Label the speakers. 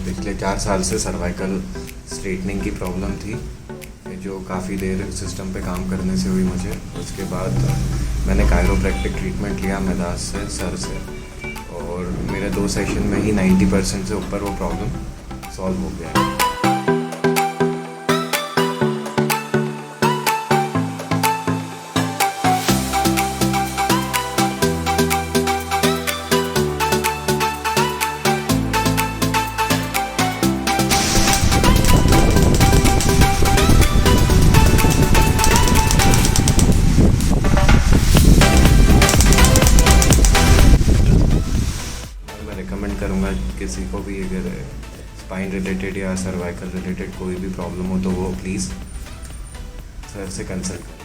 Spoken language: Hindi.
Speaker 1: पिछले 4 साल से सर्वाइकल स्ट्रेटनिंग की प्रॉब्लम थी, जो काफ़ी देर सिस्टम पे काम करने से हुई मुझे। उसके बाद मैंने कायरोप्रैक्टिक ट्रीटमेंट लिया मेदास से, सर से, और मेरे 2 सेशन में ही 90% से ऊपर वो प्रॉब्लम सॉल्व हो गया। मैं रिकमेंड करूँगा किसी को भी, अगर स्पाइन रिलेटेड या सर्वाइकल रिलेटेड कोई भी प्रॉब्लम हो तो वो प्लीज़ सर से कंसल्ट करें।